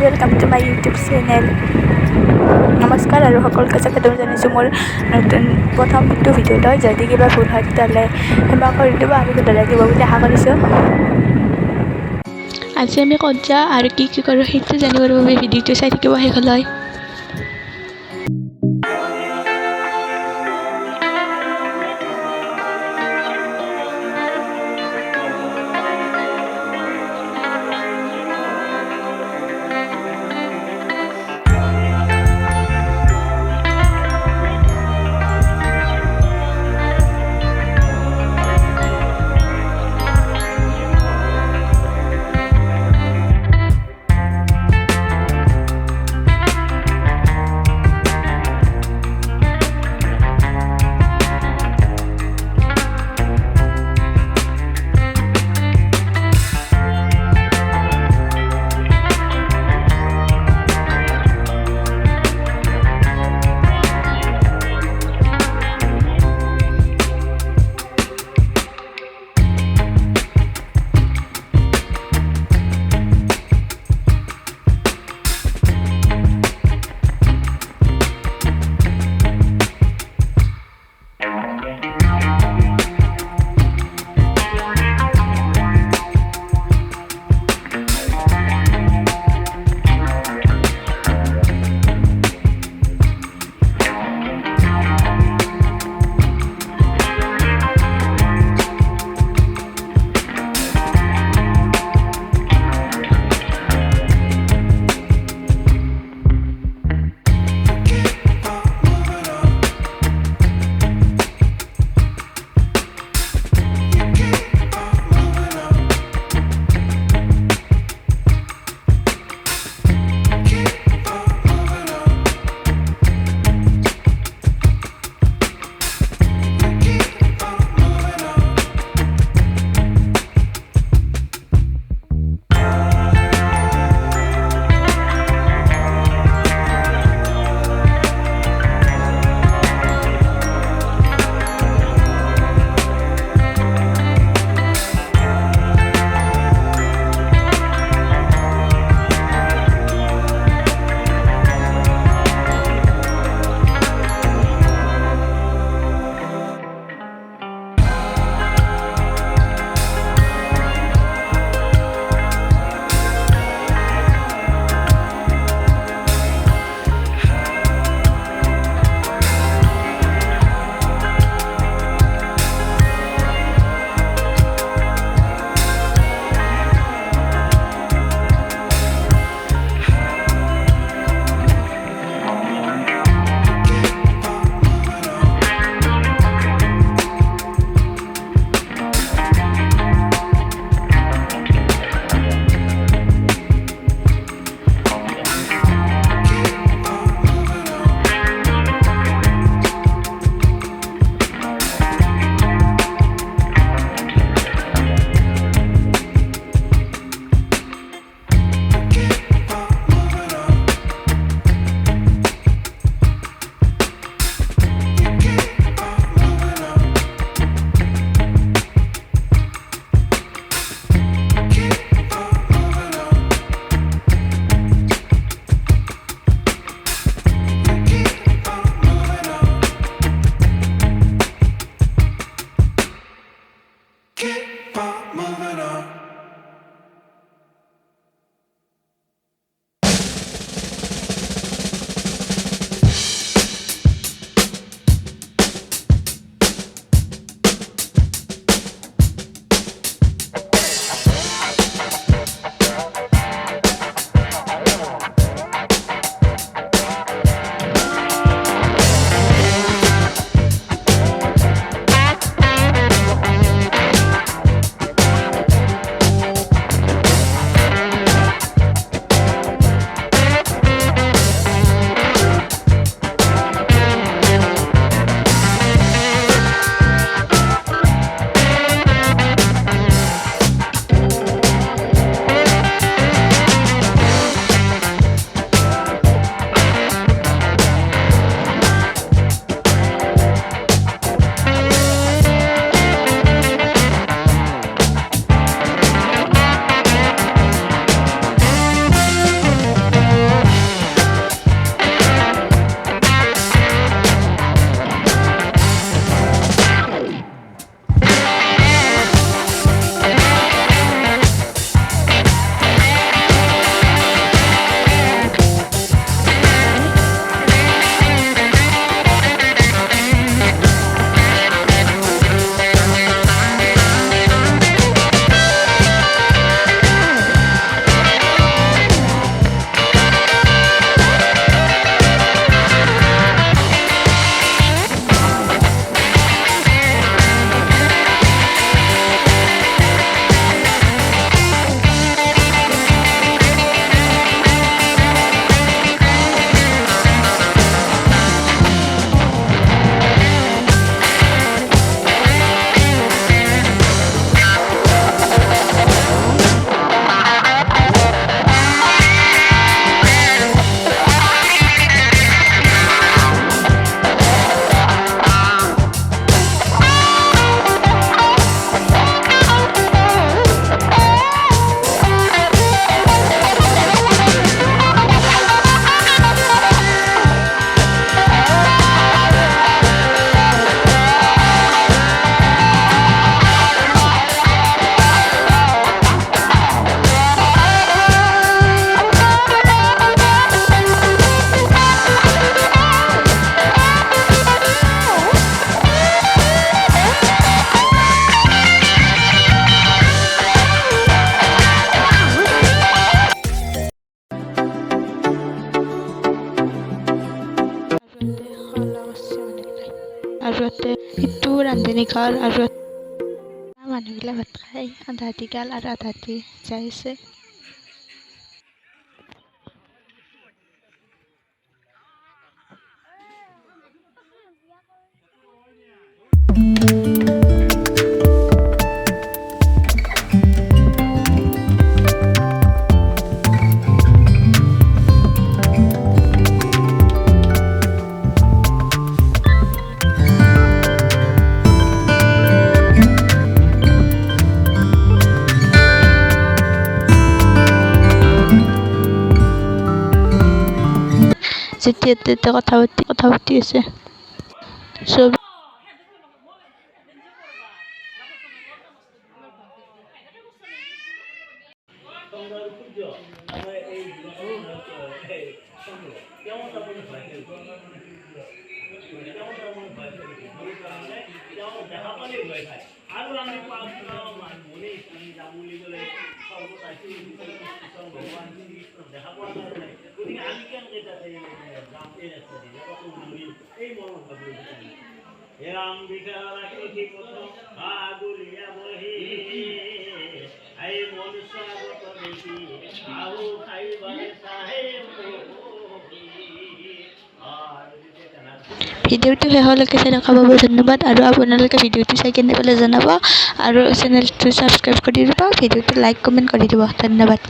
Welcome to my YouTube channel. নমস্কাৰ আৰু সকলোকে স্বাগতম জনাইছোঁ মোৰ নতুন প্ৰথমটো ভিডিঅ'লৈ। যদি কিবা ভুল হয় তেতিয়াহ'লে ক্ষমা কৰি দিব, আৰু শুধৰাই দিব বুলি আশা কৰিছোঁ। আজি আমি ক'ত যাওঁ আৰু কি কৰোঁ সেইটো জানিবৰ বাবে ভিডিঅ'টো চাই থাকিব শেষলৈ। আৰু ইয়াতে ইটো ৰান্ধনী ঘৰ আৰু মানুহবিলাক ভাত খাই আধা আধি গাল আৰু আধা আধি যাই আছে। যেতিয়া তেতিয়া কথা পাতি আছে চব। ভিডিঅ'টো শেষলৈকে চাই থকাৰ বাবে ধন্যবাদ আৰু আপোনালোকে ভিডিঅ'টো চাই কেনে পালে জনাব আৰু চেনেলটো ছাবস্ক্ৰাইব কৰি দিব, ভিডিঅ'টো লাইক কমেণ্ট কৰি দিব। ধন্যবাদ।